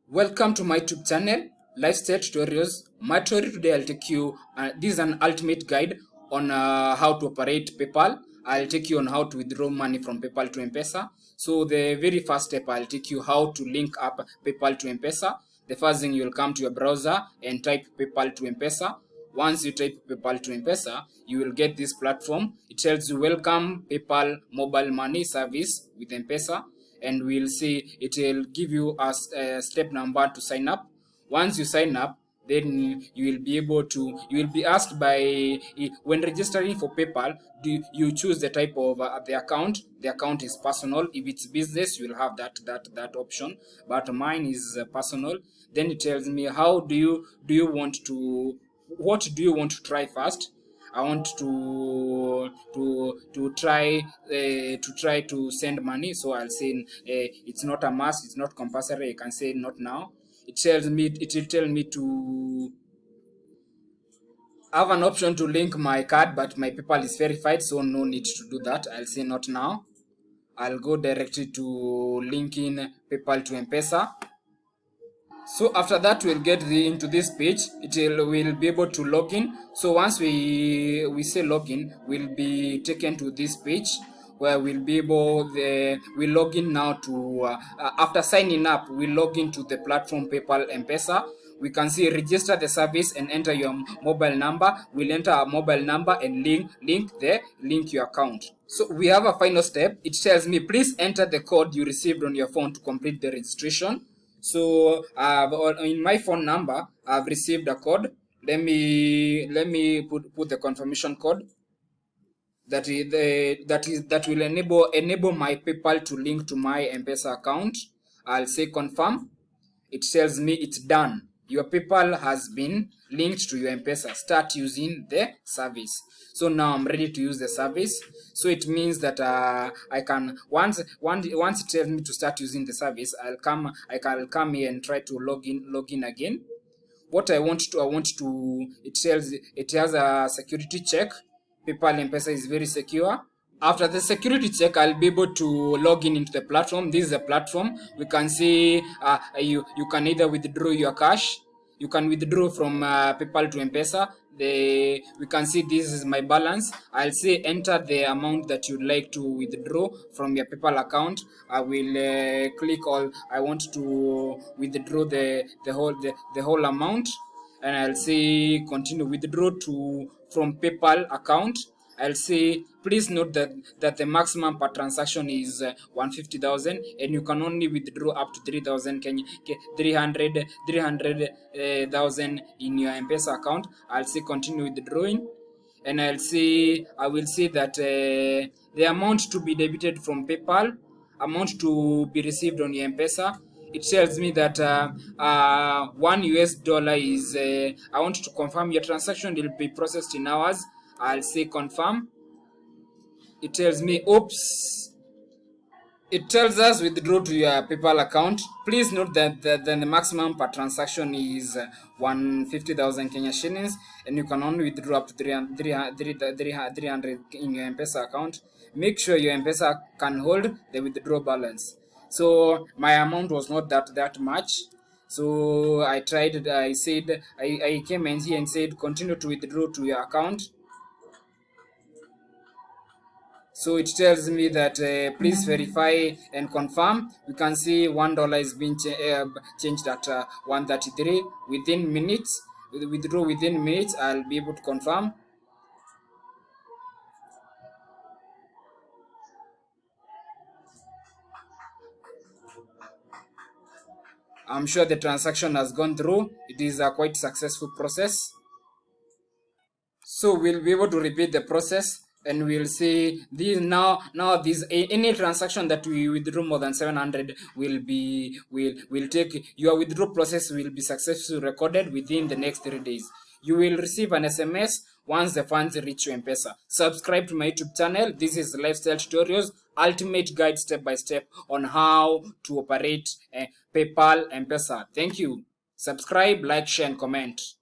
Welcome to my YouTube channel, Lifestyle Tutorials. My tutorial today I'll take you, this is an ultimate guide on how to operate PayPal. I'll take you on how to withdraw money from PayPal to M-Pesa. So the very first step, I'll take you how to link up PayPal to M-Pesa. The first thing, you'll come to your browser and type PayPal to M-Pesa. Once you type PayPal to M-Pesa, you will get this platform. It tells you welcome PayPal mobile money service with M-Pesa. And we'll see it will give you a step number to sign up. Once you sign up, then you will be able to, you will be asked by, when registering for PayPal, do you choose the type of the account. The account is personal. If it's business, you will have that option, but mine is personal. Then it tells me how do you want to, what do you want to try first. I want to try to send money, so I'll say it's not a must, it's not compulsory. I can say not now. It will tell me to have an option to link my card, but my PayPal is verified, so no need to do that. I'll say not now. I'll go directly to linking PayPal to M-Pesa. So after that, we'll get into this page. We'll be able to log in. So once we say login, we'll be taken to this page where we'll be able, we log in now to, after signing up, we log into the platform PayPal M-Pesa. We can see register the service and enter your mobile number. We'll enter our mobile number and link your account. So we have a final step. It tells me, please enter the code you received on your phone to complete the registration. So in my phone number, I've received a code. Let me put the confirmation code that will enable my PayPal to link to my M-Pesa account. I'll say confirm. It tells me it's done. Your PayPal has been linked to your M-Pesa. Start using the service. So now I'm ready to use the service. So it means that I can once it tells me to start using the service, I can come here and try to log in again. What I want to it has a security check. PayPal M-Pesa is very secure. After the security check, I'll be able to log into the platform. This is a platform. We can see you can either withdraw your cash. You can withdraw from PayPal to M-Pesa. We can see this is my balance. I'll say enter the amount that you'd like to withdraw from your PayPal account. I will click all. I want to withdraw the whole amount, and I'll say continue withdraw from PayPal account. I'll say please note that the maximum per transaction is 150,000, and you can only withdraw up to 300,000 in your M-Pesa account. I'll say continue withdrawing, and I will say that the amount to be debited from PayPal, amount to be received on your M-Pesa. It tells me that $1 is. I want to confirm your transaction will be processed in hours. I'll say confirm. It tells me oops. It tells us withdraw to your PayPal account. Please note that the maximum per transaction is 150,000 Kenya shillings, and you can only withdraw up to 300 in your M-Pesa account. Make sure your M-Pesa can hold the withdrawal balance. So my amount was not that much. So I tried. I said I came in here and said continue to withdraw to your account. So it tells me that please verify and confirm. We can see $1 is being changed at 133 within minutes. Withdraw within minutes. I'll be able to confirm. I'm sure the transaction has gone through. It is a quite successful process. So we'll be able to repeat the process. And we'll see these now this any transaction that we withdraw more than 700 will take your withdrawal process will be successfully recorded within the next 3 days. You will receive an SMS once the funds reach your M-Pesa. Subscribe to my YouTube channel. This is Lifestyle Tutorials, ultimate guide step by step on how to operate PayPal M-Pesa. Thank you. Subscribe, like, share, and comment.